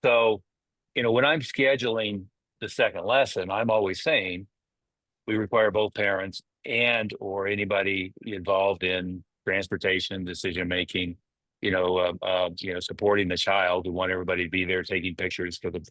So, when I'm scheduling the second lesson, I'm always saying we require both parents and or anybody involved in transportation decision making, supporting the child. We want everybody to be there taking pictures for the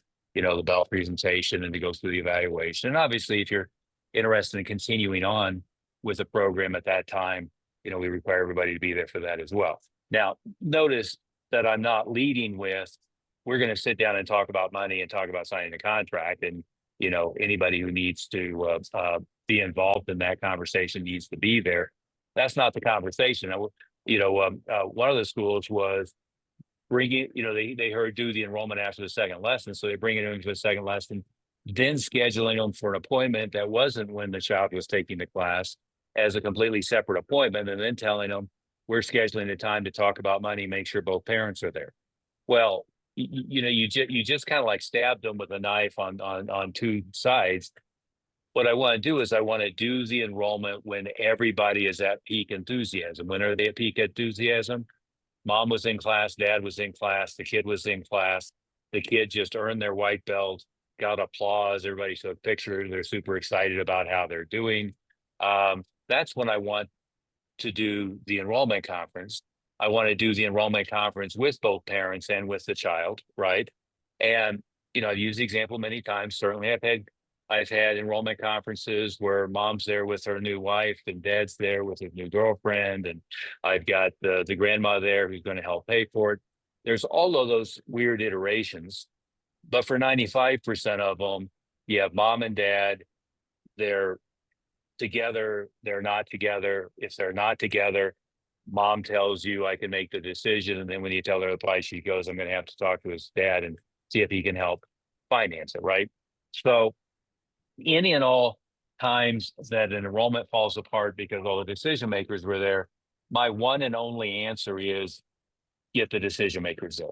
bell presentation and to go through the evaluation. And obviously, if you're interested in continuing on with the program at that time, we require everybody to be there for that as well. Now, notice that I'm not leading with, we're going to sit down and talk about money and talk about signing a contract. And, anybody who needs to be involved in that conversation needs to be there. That's not the conversation. One of the schools was bringing, they heard do the enrollment after the second lesson. So they bring it into the second lesson, then scheduling them for an appointment that wasn't when the child was taking the class as a completely separate appointment, and then telling them we're scheduling a time to talk about money, make sure both parents are there. Well, you just kind of like stabbed them with a knife on two sides. What I want to do is I want to do the enrollment when everybody is at peak enthusiasm. When are they at peak enthusiasm? Mom was in class, dad was in class, the kid was in class. The kid just earned their white belt, got applause. Everybody took pictures. They're super excited about how they're doing. That's when I want to do the enrollment conference. I want to do the enrollment conference with both parents and with the child, right? And I've used the example many times. Certainly, I've had enrollment conferences where mom's there with her new wife and dad's there with his new girlfriend, and I've got the grandma there who's going to help pay for it. There's all of those weird iterations, but for 95% of them, you have mom and dad. They're together, they're not together. If they're not together, mom tells you I can make the decision. And then when you tell her the price, she goes, I'm going to have to talk to his dad and see if he can help finance it, right? So, any and all times that an enrollment falls apart because all the decision makers were there, my one and only answer is get the decision makers there.